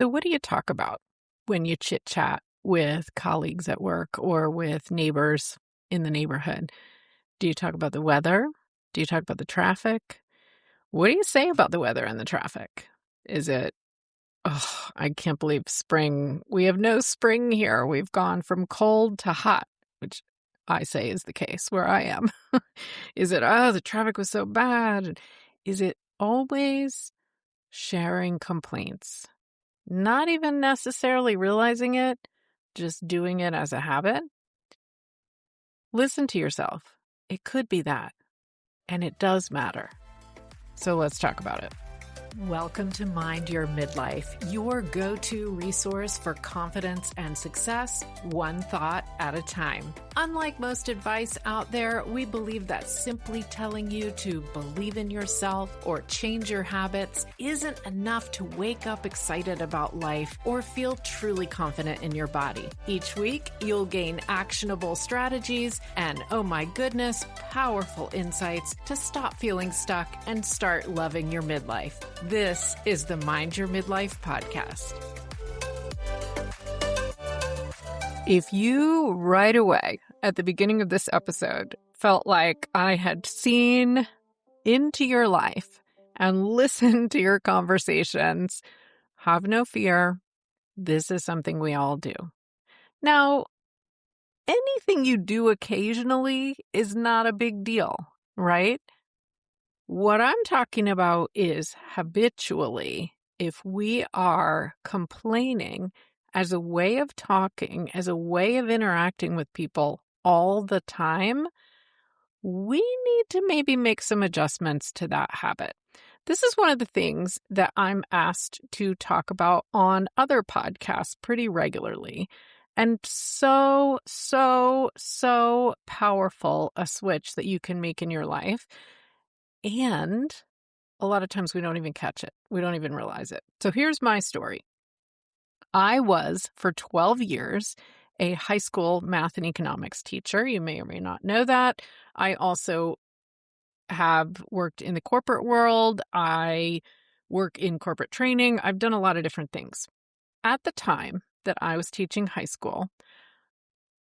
So what do you talk about when you chit chat with colleagues at work or with neighbors in the neighborhood? Do you talk about the weather? Do you talk about the traffic? What do you say about the weather and the traffic? Is it, oh, I can't believe spring. We have no spring here. We've gone from cold to hot, which I say is the case where I am. Is it, oh, the traffic was so bad? Is it always sharing complaints? Not even necessarily realizing it, just doing it as a habit. Listen to yourself. It could be that, and it does matter. So let's talk about it. Welcome to Mind Your Midlife, your go-to resource for confidence and success, one thought at a time. Unlike most advice out there, we believe that simply telling you to believe in yourself or change your habits isn't enough to wake up excited about life or feel truly confident in your body. Each week, you'll gain actionable strategies and, oh my goodness, powerful insights to stop feeling stuck and start loving your midlife. This is the Mind Your Midlife podcast. If you right away at the beginning of this episode felt like I had seen into your life and listened to your conversations, have no fear. This is something we all do. Now, anything you do occasionally is not a big deal, right? What I'm talking about is habitually, if we are complaining as a way of talking, as a way of interacting with people all the time, we need to maybe make some adjustments to that habit. This is one of the things that I'm asked to talk about on other podcasts pretty regularly. And so powerful a switch that you can make in your life. And a lot of times we don't even catch it. We don't even realize it. So here's my story. I was, for 12 years, a high school math and economics teacher. You may or may not know that. I also have worked in the corporate world. I work in corporate training. I've done a lot of different things. At the time that I was teaching high school,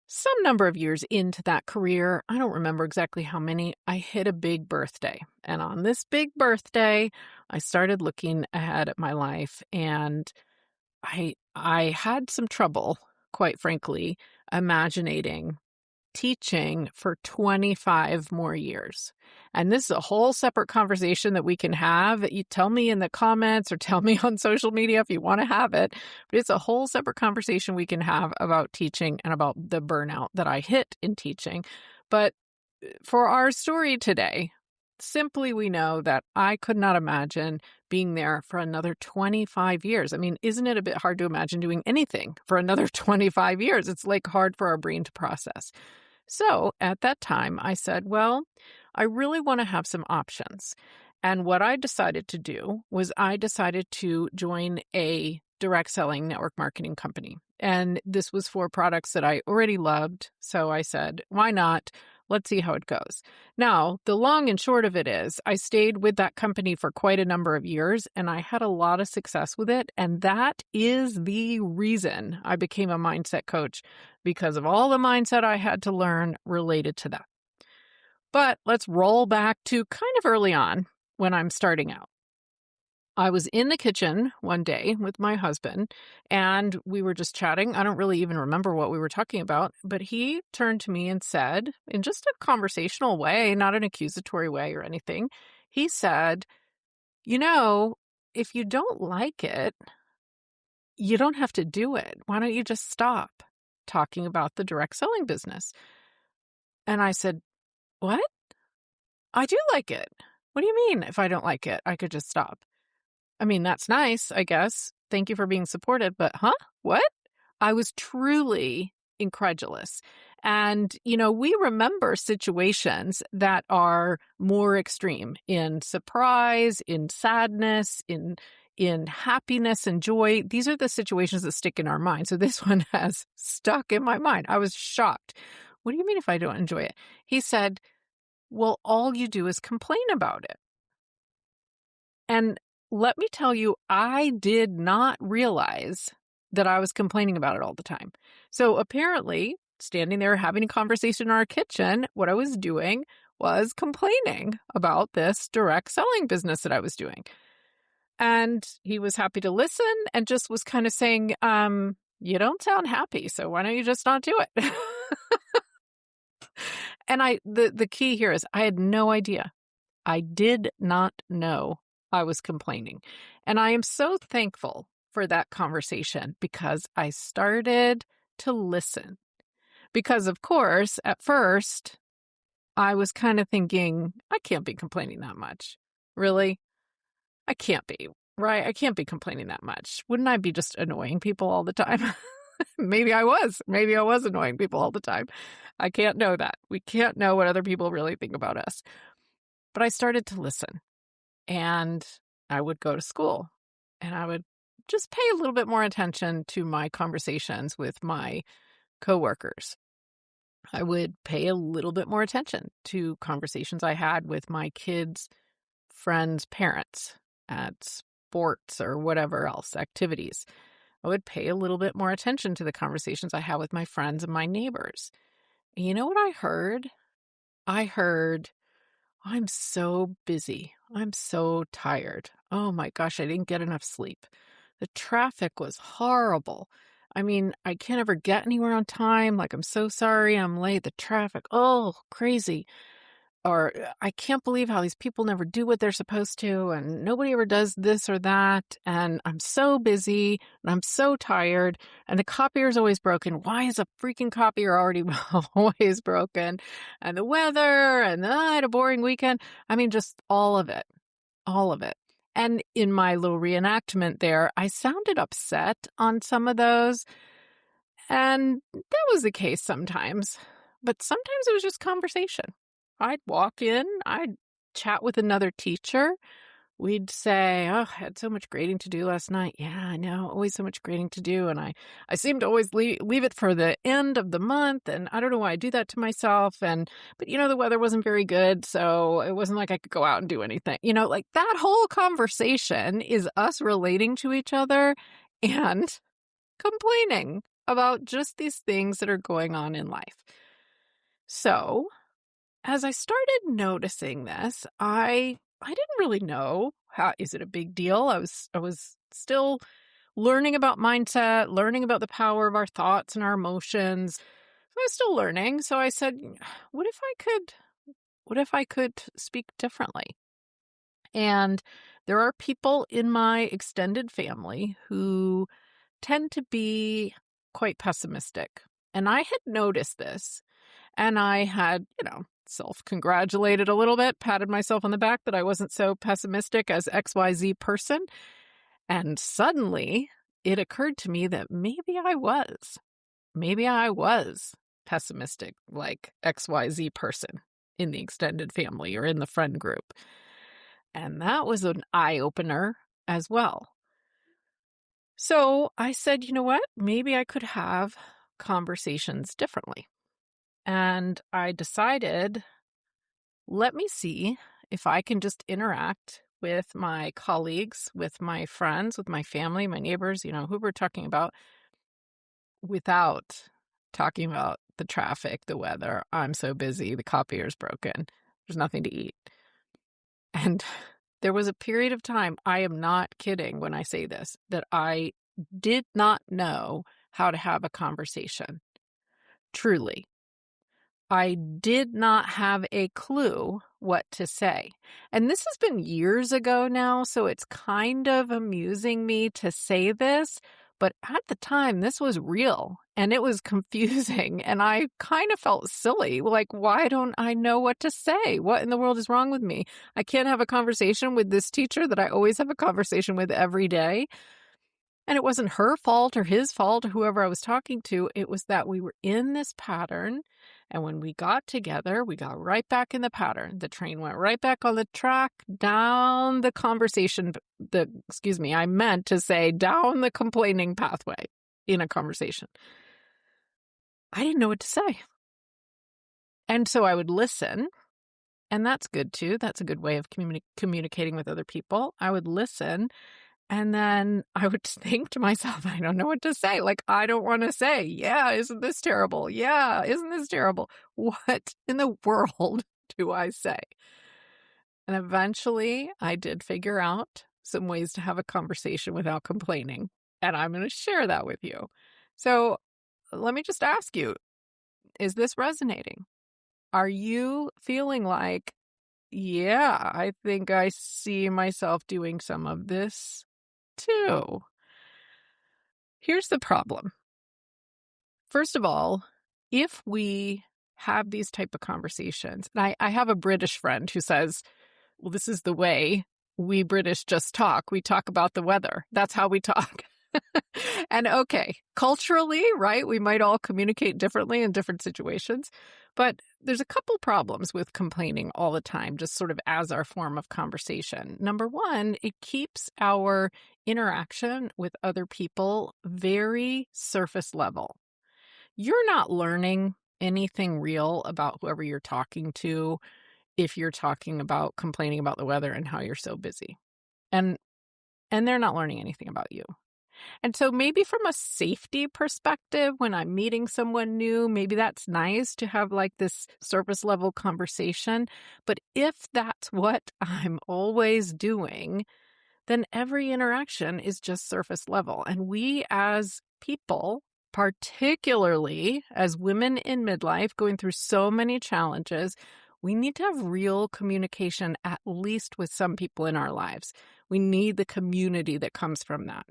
some number of years into that career, I don't remember exactly how many, I hit a big birthday. And on this big birthday, I started looking ahead at my life, and I had some trouble, quite frankly, imagining teaching for 25 more years. And this is a whole separate conversation that we can have. You tell me in the comments or tell me on social media if you want to have it. But it's a whole separate conversation we can have about teaching and about the burnout that I hit in teaching. But for our story today, simply we know that I could not imagine being there for another 25 years. I mean, isn't it a bit hard to imagine doing anything for another 25 years? It's like hard for our brain to process. So at that time, I said, well, I really want to have some options. And what I decided to do was I decided to join a direct selling network marketing company. And this was for products that I already loved. So I said, why not? Let's see how it goes. Now, the long and short of it is I stayed with that company for quite a number of years, and I had a lot of success with it. And that is the reason I became a mindset coach, because of all the mindset I had to learn related to that. But let's roll back to kind of early on when I'm starting out. I was in the kitchen one day with my husband, and we were just chatting. I don't really even remember what we were talking about, but he turned to me and said, in just a conversational way, not an accusatory way or anything, he said, you know, if you don't like it, you don't have to do it. Why don't you just stop talking about the direct selling business? And I said, what? I do like it. What do you mean if I don't like it, I could just stop? I mean, that's nice, I guess. Thank you for being supportive, but what? I was truly incredulous. And, we remember situations that are more extreme in surprise, in sadness, in happiness and joy. These are the situations that stick in our mind. So this one has stuck in my mind. I was shocked. What do you mean if I don't enjoy it? He said, well, all you do is complain about it. And let me tell you, I did not realize that I was complaining about it all the time. So apparently, standing there having a conversation in our kitchen, what I was doing was complaining about this direct selling business that I was doing. And he was happy to listen and just was kind of saying, you don't sound happy, so why don't you just not do it? And the key here is I had no idea. I did not know I was complaining. And I am so thankful for that conversation because I started to listen. Because, of course, at first, I was kind of thinking, I can't be complaining that much. Really? I can't be, right? I can't be complaining that much. Wouldn't I be just annoying people all the time? Maybe I was. Maybe I was annoying people all the time. I can't know that. We can't know what other people really think about us. But I started to listen. And I would go to school and I would just pay a little bit more attention to my conversations with my coworkers. I would pay a little bit more attention to conversations I had with my kids' friends' parents at sports or whatever else, activities. I would pay a little bit more attention to the conversations I had with my friends and my neighbors. And you know what I heard? I heard, I'm so busy. I'm so tired. Oh my gosh, I didn't get enough sleep. The traffic was horrible. I mean, I can't ever get anywhere on time. Like, I'm so sorry I'm late. The traffic, oh, crazy. Or I can't believe how these people never do what they're supposed to, and nobody ever does this or that, and I'm so busy, and I'm so tired, and the copier's always broken. Why is a freaking copier already always broken? And the weather, and I had a boring weekend. I mean, just all of it. All of it. And in my little reenactment there, I sounded upset on some of those, and that was the case sometimes. But sometimes it was just conversation. I'd walk in, I'd chat with another teacher. We'd say, oh, I had so much grading to do last night. Yeah, I know, always so much grading to do. And I seem to always leave it for the end of the month. And I don't know why I do that to myself. But the weather wasn't very good. So it wasn't like I could go out and do anything. Like that whole conversation is us relating to each other and complaining about just these things that are going on in life. So as I started noticing this, I didn't really know is it a big deal? I was still learning about mindset, learning about the power of our thoughts and our emotions. I was still learning, so I said, what if I could speak differently? And there are people in my extended family who tend to be quite pessimistic. And I had noticed this. And I had, self-congratulated a little bit, patted myself on the back that I wasn't so pessimistic as XYZ person. And suddenly it occurred to me that maybe I was. Maybe I was pessimistic like XYZ person in the extended family or in the friend group. And that was an eye-opener as well. So I said, you know what? Maybe I could have conversations differently. And I decided, let me see if I can just interact with my colleagues, with my friends, with my family, my neighbors, who we're talking about, without talking about the traffic, the weather. I'm so busy. The copier's broken. There's nothing to eat. And there was a period of time, I am not kidding when I say this, that I did not know how to have a conversation. Truly. I did not have a clue what to say. And this has been years ago now, so it's kind of amusing me to say this, but at the time, this was real, and it was confusing, and I kind of felt silly. Like, why don't I know what to say? What in the world is wrong with me? I can't have a conversation with this teacher that I always have a conversation with every day. And it wasn't her fault or his fault or whoever I was talking to. It was that we were in this pattern. And when we got together, we got right back in the pattern. The train went right back on the track, down the conversation. I meant to say down the complaining pathway in a conversation. I didn't know what to say. And so I would listen And that's good too. That's a good way of communicating with other people. I would listen and then I would think to myself, I don't know what to say. Like, I don't want to say, yeah, isn't this terrible? Yeah, isn't this terrible? What in the world do I say? And eventually I did figure out some ways to have a conversation without complaining. And I'm going to share that with you. So let me just ask you, is this resonating? Are you feeling like, yeah, I think I see myself doing some of this too? Here's the problem. First of all, if we have these type of conversations, and I have a British friend who says, well, this is the way we British just talk. We talk about the weather. That's how we talk. And okay, culturally, right, we might all communicate differently in different situations, but there's a couple problems with complaining all the time, just sort of as our form of conversation. Number one, it keeps our interaction with other people very surface level. You're not learning anything real about whoever you're talking to if you're talking about complaining about the weather and how you're so busy. And they're not learning anything about you. And so maybe from a safety perspective, when I'm meeting someone new, maybe that's nice to have like this surface level conversation. But if that's what I'm always doing, then every interaction is just surface level. And we as people, particularly as women in midlife going through so many challenges, we need to have real communication, at least with some people in our lives. We need the community that comes from that.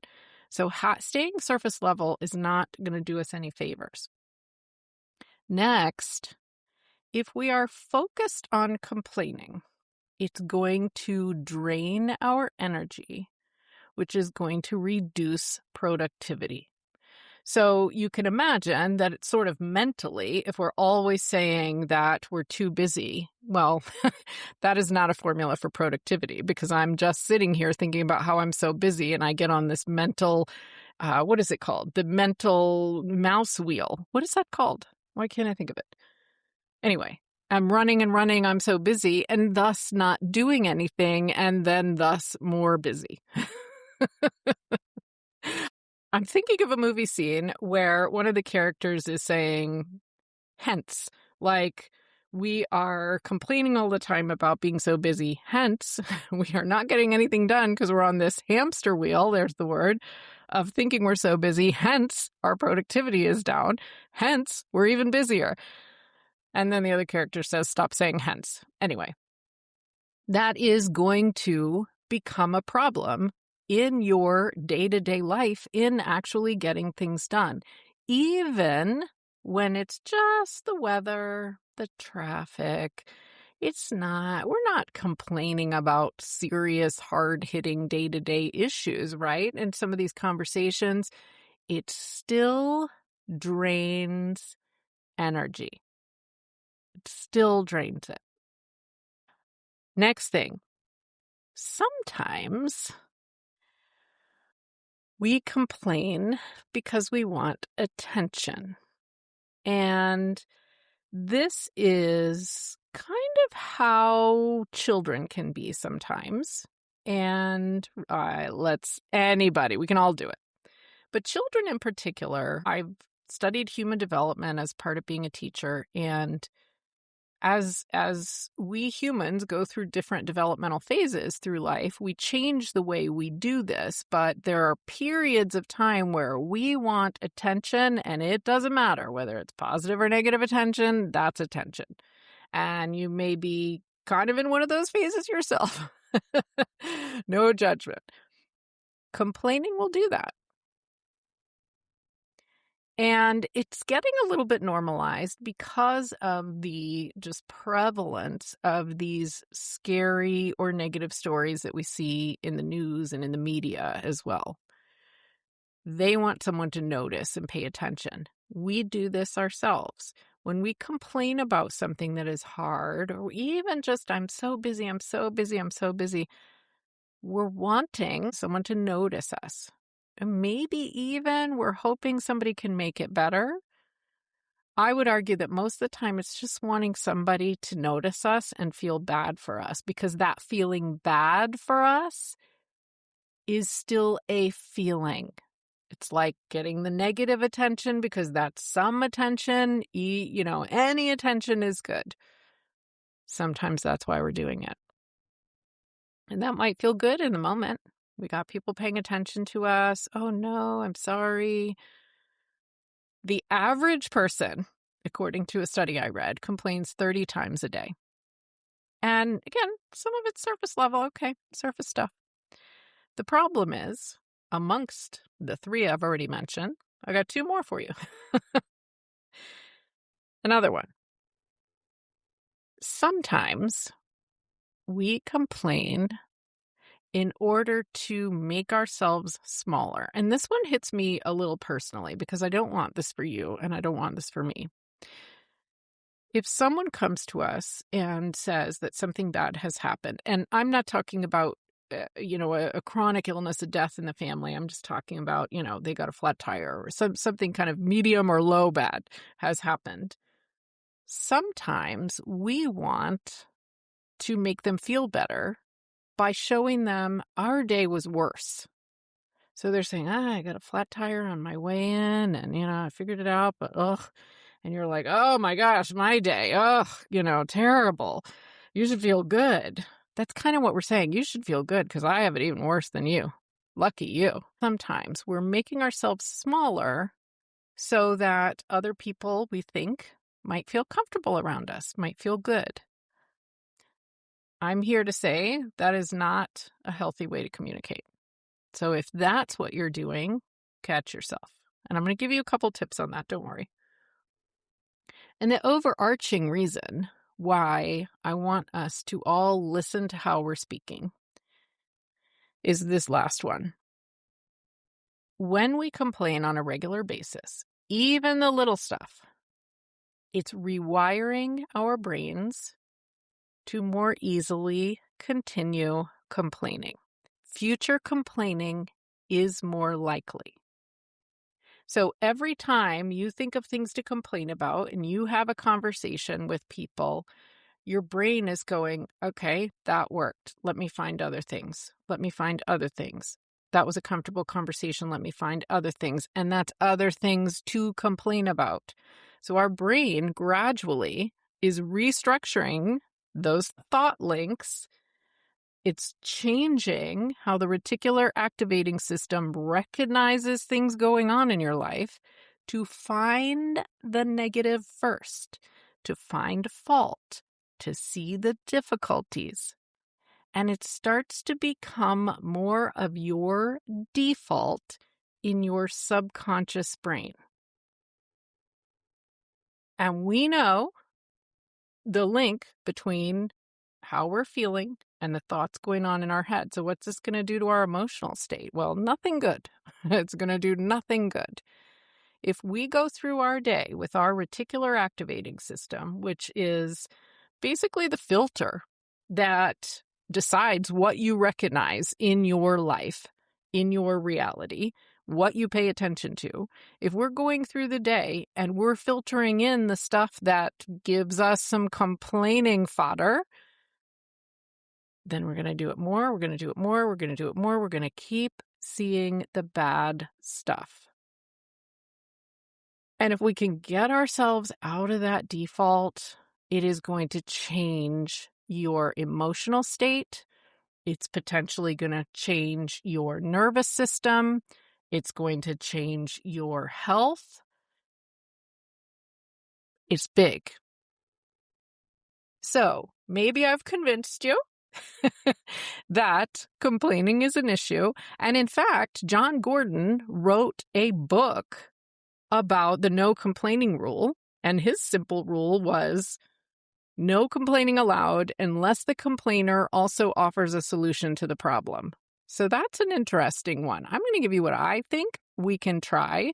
So staying surface level is not going to do us any favors. Next, if we are focused on complaining, it's going to drain our energy, which is going to reduce productivity. So you can imagine that it's sort of mentally, if we're always saying that we're too busy, well, that is not a formula for productivity, because I'm just sitting here thinking about how I'm so busy and I get on this mental, what is it called? The mental mouse wheel. What is that called? Why can't I think of it? Anyway, I'm running and running. I'm so busy and thus not doing anything and then thus more busy. I'm thinking of a movie scene where one of the characters is saying, hence, like, we are complaining all the time about being so busy. Hence, we are not getting anything done because we're on this hamster wheel, there's the word, of thinking we're so busy. Hence, our productivity is down. Hence, we're even busier. And then the other character says, stop saying hence. Anyway, that is going to become a problem in your day-to-day life in actually getting things done, even when it's just the weather, the traffic. We're not complaining about serious, hard-hitting day-to-day issues, right? In some of these conversations, it still drains energy. It still drains it. Next thing, sometimes we complain because we want attention. And this is kind of how children can be sometimes. And we can all do it. But children in particular, I've studied human development as part of being a teacher, and as we humans go through different developmental phases through life, we change the way we do this, but there are periods of time where we want attention, and it doesn't matter whether it's positive or negative attention, that's attention. And you may be kind of in one of those phases yourself. No judgment. Complaining will do that. And it's getting a little bit normalized because of the just prevalence of these scary or negative stories that we see in the news and in the media as well. They want someone to notice and pay attention. We do this ourselves. When we complain about something that is hard, or even just, I'm so busy, I'm so busy, I'm so busy, we're wanting someone to notice us. And maybe even we're hoping somebody can make it better. I would argue that most of the time it's just wanting somebody to notice us and feel bad for us, because that feeling bad for us is still a feeling. It's like getting the negative attention because that's some attention. Any attention is good. Sometimes that's why we're doing it. And that might feel good in the moment. We got people paying attention to us. Oh no, I'm sorry. The average person, according to a study I read, complains 30 times a day. And again, some of it's surface level. Okay, surface stuff. The problem is, amongst the 3 I've already mentioned, I got 2 more for you. Another one. Sometimes we complain in order to make ourselves smaller. And this one hits me a little personally because I don't want this for you and I don't want this for me. If someone comes to us and says that something bad has happened, and I'm not talking about, a chronic illness, a death in the family. I'm just talking about, they got a flat tire or something kind of medium or low bad has happened. Sometimes we want to make them feel better by showing them our day was worse. So they're saying, I got a flat tire on my way in and, I figured it out, but ugh. And you're like, oh my gosh, my day, ugh, terrible. You should feel good. That's kind of what we're saying. You should feel good because I have it even worse than you. Lucky you. Sometimes we're making ourselves smaller so that other people we think might feel comfortable around us, might feel good. I'm here to say that is not a healthy way to communicate. So if that's what you're doing, catch yourself. And I'm going to give you a couple tips on that. Don't worry. And the overarching reason why I want us to all listen to how we're speaking is this last one. When we complain on a regular basis, even the little stuff, it's rewiring our brains to more easily continue complaining. Future complaining is more likely. So every time you think of things to complain about and you have a conversation with people, your brain is going, okay, that worked. Let me find other things. Let me find other things. That was a comfortable conversation. Let me find other things. And that's other things to complain about. So our brain gradually is restructuring those thought links. It's changing how the reticular activating system recognizes things going on in your life to find the negative first, to find fault, to see the difficulties. And it starts to become more of your default in your subconscious brain. And we know the link between how we're feeling and the thoughts going on in our head. So what's this going to do to our emotional state? Well, nothing good. It's going to do nothing good. If we go through our day with our reticular activating system, which is basically the filter that decides what you recognize in your life, in your reality, what you pay attention to. If we're going through the day and we're filtering in the stuff that gives us some complaining fodder, then we're going to do it more, we're going to do it more, we're going to do it more, we're going to keep seeing the bad stuff. And if we can get ourselves out of that default, it is going to change your emotional state. It's potentially going to change your nervous system. It's going to change your health. It's big. So maybe I've convinced you that complaining is an issue. And in fact, John Gordon wrote a book about the no complaining rule. And his simple rule was no complaining allowed unless the complainer also offers a solution to the problem. So that's an interesting one. I'm going to give you what I think we can try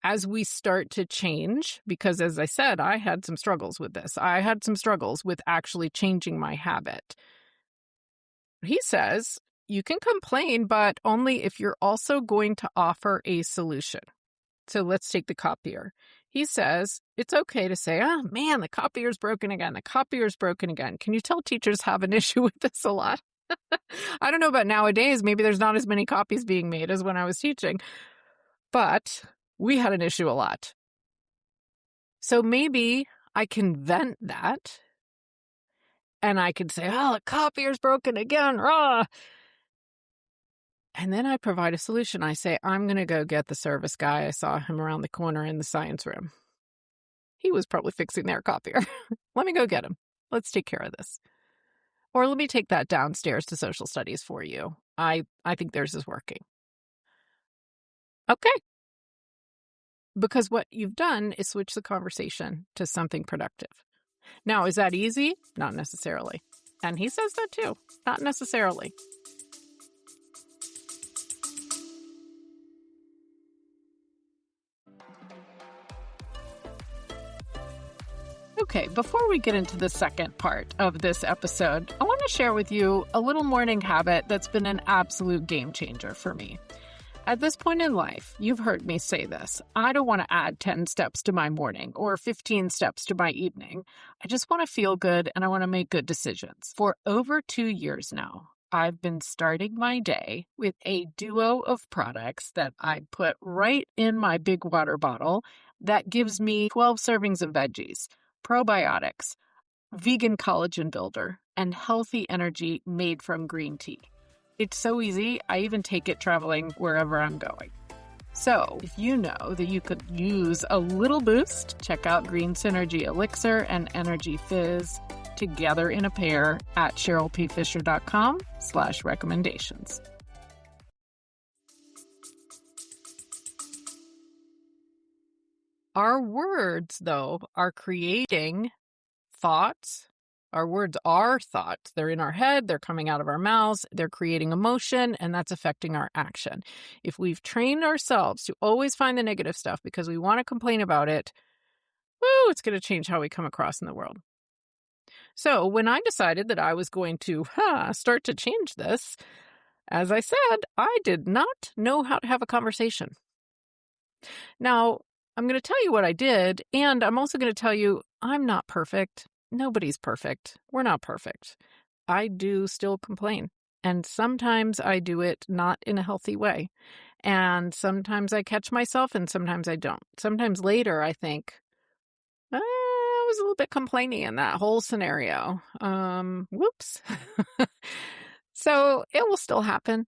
as we start to change, because as I said, I had some struggles with this. I had some struggles with actually changing my habit. He says you can complain, but only if you're also going to offer a solution. So let's take the copier. He says it's okay to say, oh, man, the copier's broken again. The copier's broken again. Can you tell teachers have an issue with this a lot? I don't know about nowadays. Maybe there's not as many copies being made as when I was teaching. But we had an issue a lot. So maybe I can vent that. And I could say, oh, the copier's broken again. Rah! And then I provide a solution. I say, I'm going to go get the service guy. I saw him around the corner in the science room. He was probably fixing their copier. Let me go get him. Let's take care of this. Or let me take that downstairs to social studies for you. I think theirs is working. Okay. Because what you've done is switch the conversation to something productive. Now, is that easy? Not necessarily. And he says that too. Not necessarily. Okay, before we get into the second part of this episode, I want to share with you a little morning habit that's been an absolute game changer for me. At this point in life, you've heard me say this. I don't want to add 10 steps to my morning or 15 steps to my evening. I just want to feel good and I want to make good decisions. For over 2 years now, I've been starting my day with a duo of products that I put right in my big water bottle that gives me 12 servings of veggies, probiotics, vegan collagen builder, and healthy energy made from green tea. It's so easy, I even take it traveling wherever I'm going. So, if you know that you could use a little boost, check out Green Synergy Elixir and Energy Fizz together in a pair at cherylpfisher.com/recommendations. Our words, though, are creating thoughts. Our words are thoughts. They're in our head, they're coming out of our mouths, they're creating emotion, and that's affecting our action. If we've trained ourselves to always find the negative stuff because we want to complain about it, it's going to change how we come across in the world. So when I decided that I was going to start to change this, as I said, I did not know how to have a conversation. Now, I'm going to tell you what I did, and I'm also going to tell you I'm not perfect. Nobody's perfect. We're not perfect. I do still complain. And sometimes I do it not in a healthy way. And sometimes I catch myself and sometimes I don't. Sometimes later I think, I was a little bit complaining in that whole scenario. Whoops. So it will still happen.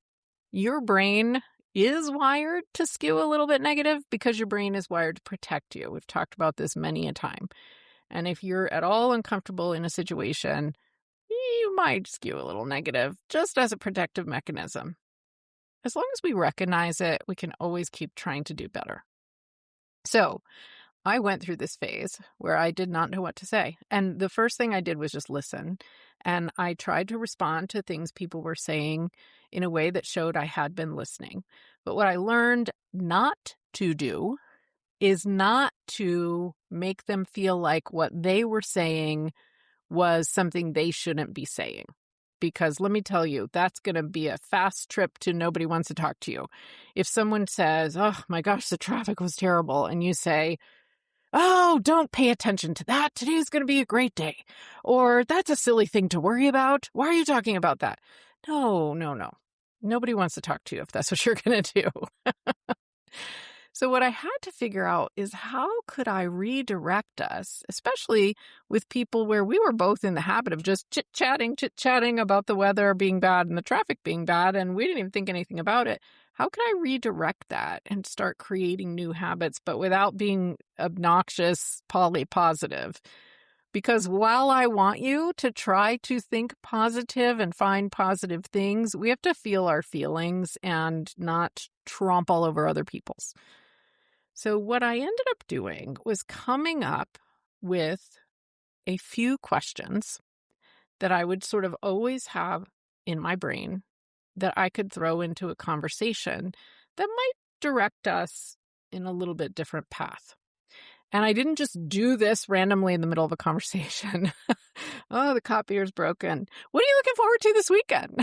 Your brain is wired to skew a little bit negative because your brain is wired to protect you. We've talked about this many a time. And if you're at all uncomfortable in a situation, you might skew a little negative just as a protective mechanism. As long as we recognize it, we can always keep trying to do better. So I went through this phase where I did not know what to say. And the first thing I did was just listen. And I tried to respond to things people were saying in a way that showed I had been listening. But what I learned not to do is not to make them feel like what they were saying was something they shouldn't be saying. Because let me tell you, that's going to be a fast trip to nobody wants to talk to you. If someone says, oh my gosh, the traffic was terrible, and you say, oh, don't pay attention to that. Today's going to be a great day. Or that's a silly thing to worry about. Why are you talking about that? No. Nobody wants to talk to you if that's what you're going to do. So what I had to figure out is how could I redirect us, especially with people where we were both in the habit of just chit-chatting about the weather being bad and the traffic being bad, and we didn't even think anything about it. How can I redirect that and start creating new habits, but without being obnoxious, poly-positive? Because while I want you to try to think positive and find positive things, we have to feel our feelings and not tromp all over other people's. So what I ended up doing was coming up with a few questions that I would sort of always have in my brain that I could throw into a conversation that might direct us in a little bit different path. And I didn't just do this randomly in the middle of a conversation. Oh, the copier's broken. What are you looking forward to this weekend?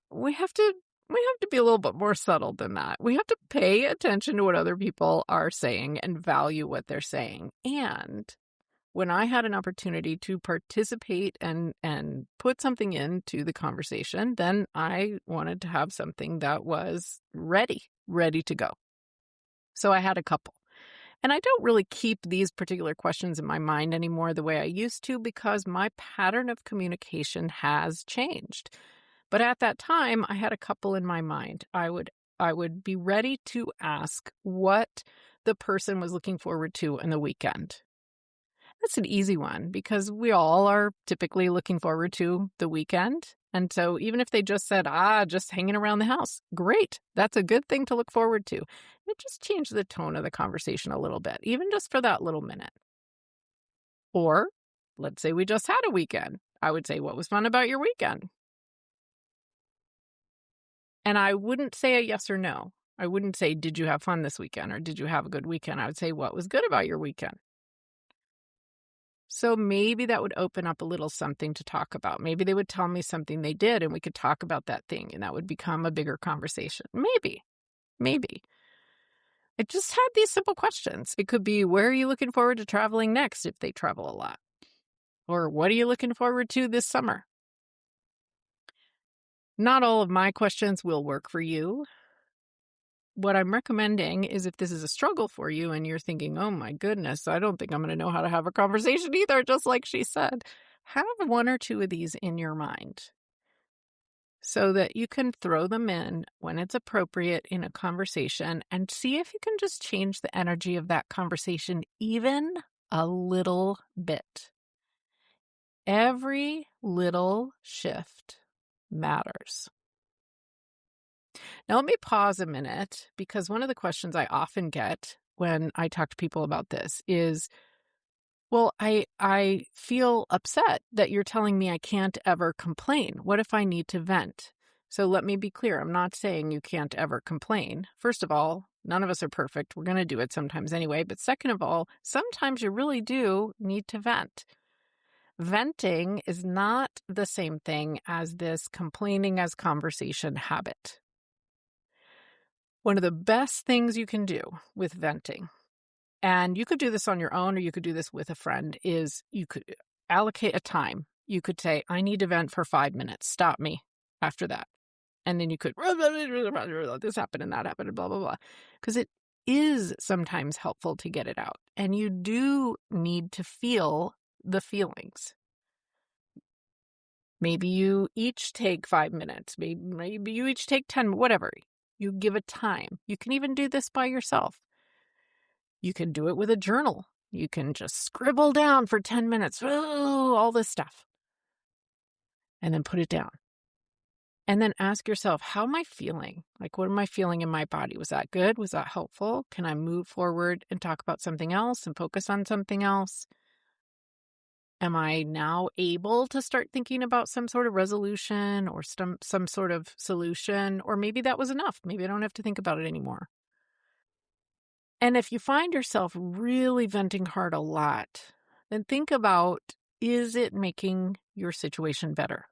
We have to We have to be a little bit more subtle than that. We have to pay attention to what other people are saying and value what they're saying. And when I had an opportunity to participate and put something into the conversation, then I wanted to have something that was ready to go. So I had a couple. And I don't really keep these particular questions in my mind anymore the way I used to because my pattern of communication has changed. But at that time, I had a couple in my mind. I would be ready to ask what the person was looking forward to in the weekend. That's an easy one because we all are typically looking forward to the weekend. And so even if they just said, just hanging around the house, great. That's a good thing to look forward to. It just changed the tone of the conversation a little bit, even just for that little minute. Or let's say we just had a weekend. I would say, what was fun about your weekend? And I wouldn't say a yes or no. I wouldn't say, did you have fun this weekend or did you have a good weekend? I would say, what was good about your weekend? So maybe that would open up a little something to talk about. Maybe they would tell me something they did and we could talk about that thing and that would become a bigger conversation. Maybe. I just had these simple questions. It could be, where are you looking forward to traveling next if they travel a lot? Or what are you looking forward to this summer? Not all of my questions will work for you. What I'm recommending is if this is a struggle for you and you're thinking, oh my goodness, I don't think I'm going to know how to have a conversation either, just like she said, have one or two of these in your mind so that you can throw them in when it's appropriate in a conversation and see if you can just change the energy of that conversation even a little bit. Every little shift matters. Now, let me pause a minute because one of the questions I often get when I talk to people about this is, well, I feel upset that you're telling me I can't ever complain. What if I need to vent? So let me be clear. I'm not saying you can't ever complain. First of all, none of us are perfect. We're going to do it sometimes anyway. But second of all, sometimes you really do need to vent. Venting is not the same thing as this complaining as conversation habit. One of the best things you can do with venting, and you could do this on your own or you could do this with a friend, is you could allocate a time. You could say, I need to vent for 5 minutes. Stop me after that. And then you could, this happened and that happened and blah, blah, blah. Because it is sometimes helpful to get it out. And you do need to feel the feelings. Maybe you each take 5 minutes. Maybe you each take 10, whatever. You give it time. You can even do this by yourself. You can do it with a journal. You can just scribble down for 10 minutes, all this stuff, and then put it down. And then ask yourself, how am I feeling? Like, what am I feeling in my body? Was that good? Was that helpful? Can I move forward and talk about something else and focus on something else? Am I now able to start thinking about some sort of resolution or some sort of solution? Or maybe that was enough. Maybe I don't have to think about it anymore. And if you find yourself really venting hard a lot, then think about, is it making your situation better?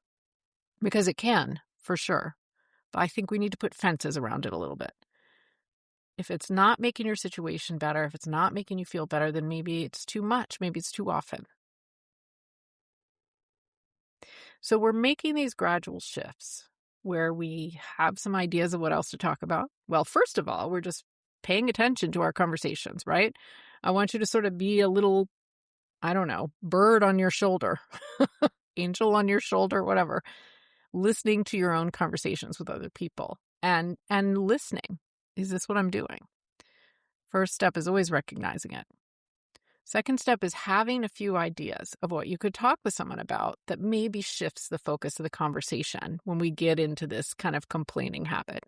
Because it can, for sure. But I think we need to put fences around it a little bit. If it's not making your situation better, if it's not making you feel better, then maybe it's too much. Maybe it's too often. So we're making these gradual shifts where we have some ideas of what else to talk about. Well, first of all, we're just paying attention to our conversations, right? I want you to sort of be a little, I don't know, bird on your shoulder, angel on your shoulder, whatever, listening to your own conversations with other people and listening. Is this what I'm doing? First step is always recognizing it. Second step is having a few ideas of what you could talk with someone about that maybe shifts the focus of the conversation when we get into this kind of complaining habit.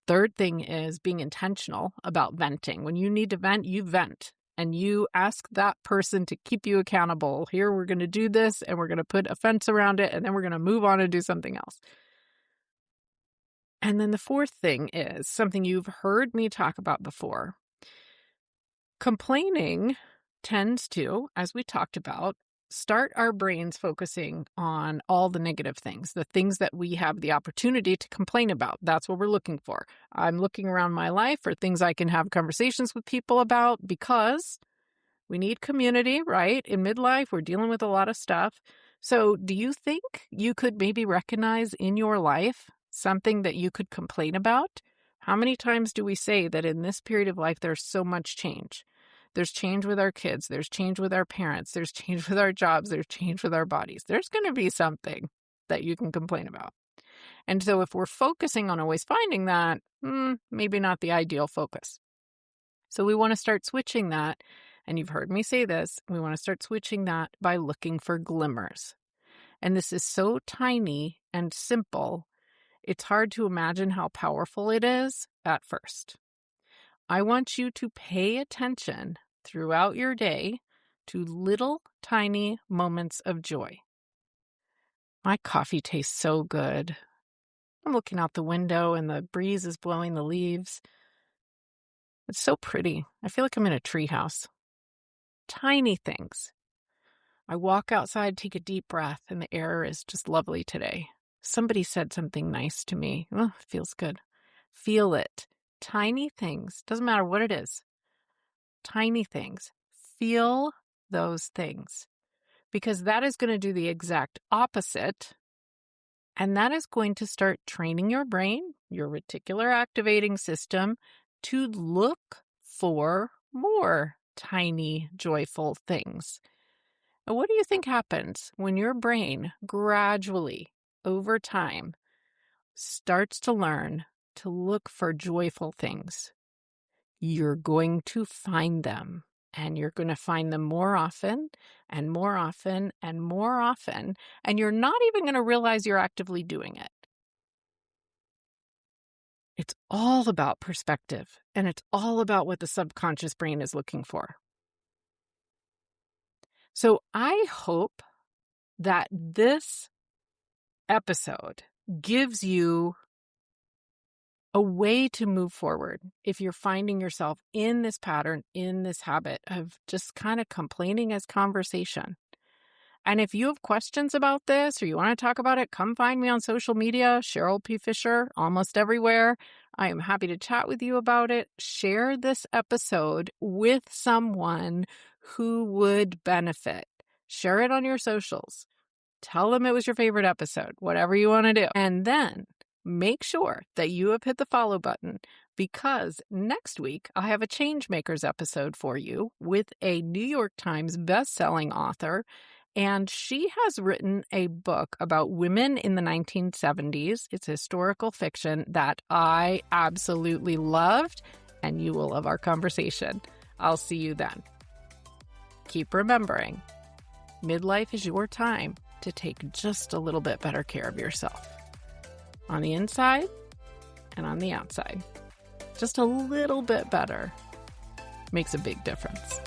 Third thing is being intentional about venting. When you need to vent, you vent. And you ask that person to keep you accountable. Here, we're going to do this, and we're going to put a fence around it, and then we're going to move on and do something else. And then the fourth thing is something you've heard me talk about before. Complaining tends to, as we talked about, start our brains focusing on all the negative things, the things that we have the opportunity to complain about. That's what we're looking for. I'm looking around my life for things I can have conversations with people about because we need community, right? In midlife, we're dealing with a lot of stuff. So do you think you could maybe recognize in your life something that you could complain about? How many times do we say that in this period of life, there's so much change? There's change with our kids. There's change with our parents. There's change with our jobs. There's change with our bodies. There's going to be something that you can complain about. And so if we're focusing on always finding that, maybe not the ideal focus. So we want to start switching that. And you've heard me say this. We want to start switching that by looking for glimmers. And this is so tiny and simple. It's hard to imagine how powerful it is at first. I want you to pay attention throughout your day to little tiny moments of joy. My coffee tastes so good. I'm looking out the window and the breeze is blowing the leaves. It's so pretty. I feel like I'm in a treehouse. Tiny things. I walk outside, take a deep breath, and the air is just lovely today. Somebody said something nice to me. Oh, it feels good. Feel it. Tiny things. Doesn't matter what it is. Tiny things. Feel those things. Because that is going to do the exact opposite. And that is going to start training your brain, your reticular activating system, to look for more tiny, joyful things. And what do you think happens when your brain gradually, over time, starts to learn to look for joyful things? You're going to find them, and you're going to find them more often and more often and more often, and you're not even going to realize you're actively doing it. It's all about perspective, and it's all about what the subconscious brain is looking for. So I hope that this episode gives you a way to move forward if you're finding yourself in this pattern, in this habit of just kind of complaining as conversation. And if you have questions about this or you want to talk about it, come find me on social media, Cheryl P. Fisher, almost everywhere. I am happy to chat with you about it. Share this episode with someone who would benefit. Share it on your socials. Tell them it was your favorite episode, whatever you want to do. And then make sure that you have hit the follow button, because next week I have a Changemakers episode for you with a New York Times best-selling author. And she has written a book about women in the 1970s. It's historical fiction that I absolutely loved, and you will love our conversation. I'll see you then. Keep remembering, midlife is your time to take just a little bit better care of yourself. On the inside and on the outside. Just a little bit better makes a big difference.